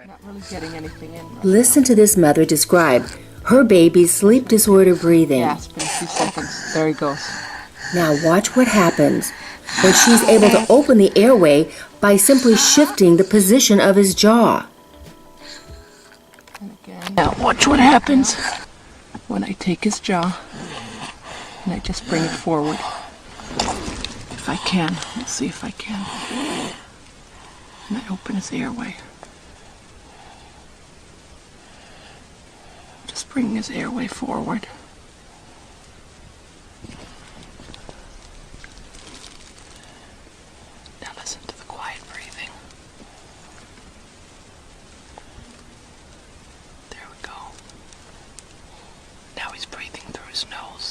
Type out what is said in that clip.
Not really getting anything in. Listen to this mother describe her baby's sleep disorder breathing. Gasp in a few seconds. There he goes. Now watch what happens when she's able to open the airway by simply shifting the position of his jaw. And again. Now watch what happens when I take his jaw and I just bring it forward. If I can. Let's see if I can. And I open his airway. Just bring his airway forward.